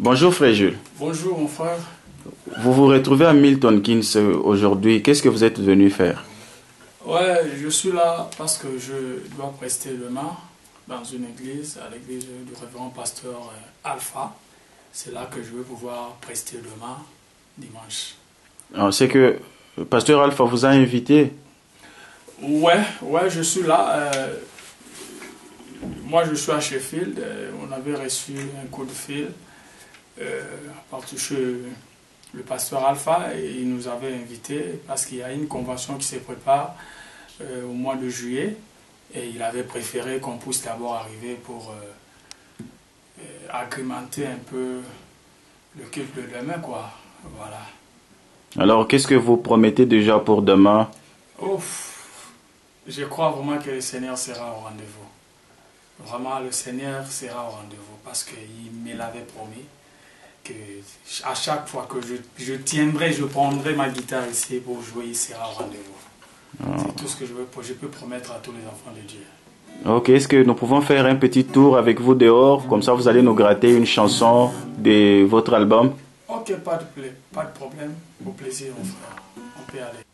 Bonjour frère Jules. Bonjour mon frère. Vous vous retrouvez à Milton Keynes aujourd'hui. Qu'est-ce que vous êtes venu faire? Ouais, je suis là parce que je dois prester demain dans une église, à l'église du révérend pasteur Alpha. C'est là que je vais pouvoir prester demain, dimanche. C'est que pasteur Alpha vous a invité. Ouais, je suis là. Moi, je suis à Sheffield. On avait reçu un coup de fil par le pasteur Alpha et il nous avait invités parce qu'il y a une convention qui se prépare au mois de juillet et il avait préféré qu'on puisse d'abord arriver pour agrémenter un peu le culte de demain, quoi. Voilà. Alors qu'est-ce que vous promettez déjà pour demain? Ouf, je crois vraiment que le Seigneur sera au rendez-vous. Vraiment, le Seigneur sera au rendez-vous parce qu'il me l'avait promis que à chaque fois que je tiendrai, je prendrai ma guitare ici pour jouer, il sera au rendez-vous. C'est tout ce que je peux promettre à tous les enfants de Dieu. Ok, est-ce que nous pouvons faire un petit tour avec vous dehors? Comme ça, vous allez nous gratter une chanson de votre album. Ok, pas de problème. Au plaisir, mon frère. On peut aller.